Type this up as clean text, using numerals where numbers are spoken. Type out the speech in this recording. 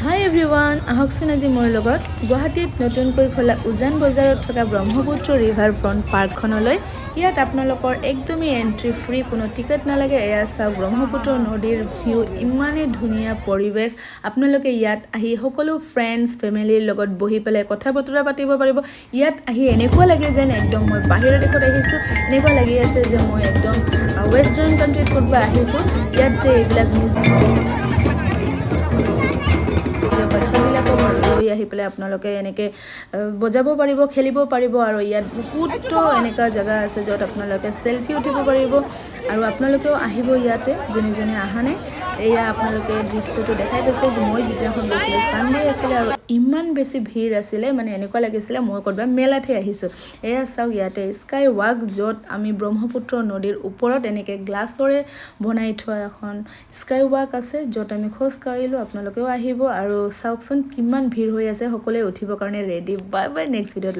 হাই everyone, আহকচোন আজি মোৰ লগত গুৱাহাটীত নতুনকৈ খোলা উজান বজাৰত থকা ব্ৰহ্মপুত্ৰ ৰিভাৰ ফ্ৰণ্ট পাৰ্কখনলৈ। ইয়াত আপোনালোকৰ একদমেই এণ্ট্ৰি ফ্ৰী, কোনো টিকট নালাগে। এয়া চাওক ব্ৰহ্মপুত্ৰ নদীৰ ভিউ, ইমানেই ধুনীয়া পৰিৱেশ। আপোনালোকে ইয়াত আহি সকলো ফ্ৰেণ্ডছ ফেমিলিৰ লগত বহি পেলাই কথা বতৰা পাতিব পাৰিব। ইয়াত আহি এনেকুৱা লাগে যেন একদম মই বাহিৰৰ দেশত আহিছোঁ, এনেকুৱা লাগি আছে যে মই একদম ৱেষ্টাৰ্ণ কাণ্ট্ৰিত ক'ৰবাত আহিছোঁ। ইয়াত যে এইবিলাক বাচ্চাবিলাকক লৈ আহি পেলাই আপোনালোকে এনেকৈ বজাব পাৰিব, খেলিব পাৰিব। আৰু ইয়াত বহুতো এনেকুৱা জেগা আছে য'ত আপোনালোকে চেলফি উঠিব পাৰিব। আৰু আপোনালোকেও আহিব ইয়াতে, যোনে অহা নাই। এয়া আপোনালোকে দৃশ্যটো দেখাই পাইছে। মই যিদিনাখন গৈছিলোঁ ছানডে আছিলে আৰু ইমান বেছি ভিৰ আছিলে, মানে এনেকুৱা লাগিছিলে মই ক'ৰবাত মেলাতহে আহিছোঁ। এয়া চাওক ইয়াতে স্কাই ৱাক, য'ত আমি ব্ৰহ্মপুত্ৰ নদীৰ ওপৰত এনেকৈ গ্লাছৰে বনাই থোৱা এখন স্কাই ৱাক আছে, য'ত আমি খোজ কাঢ়িলোঁ। আপোনালোকেও আহিব আৰু চাওকচোন কিমান ভিৰ হৈ আছে, সকলোৱে উঠিবৰ কাৰণে ৰেডি। বাই বাই, নেক্সট ভিডিঅ'ত।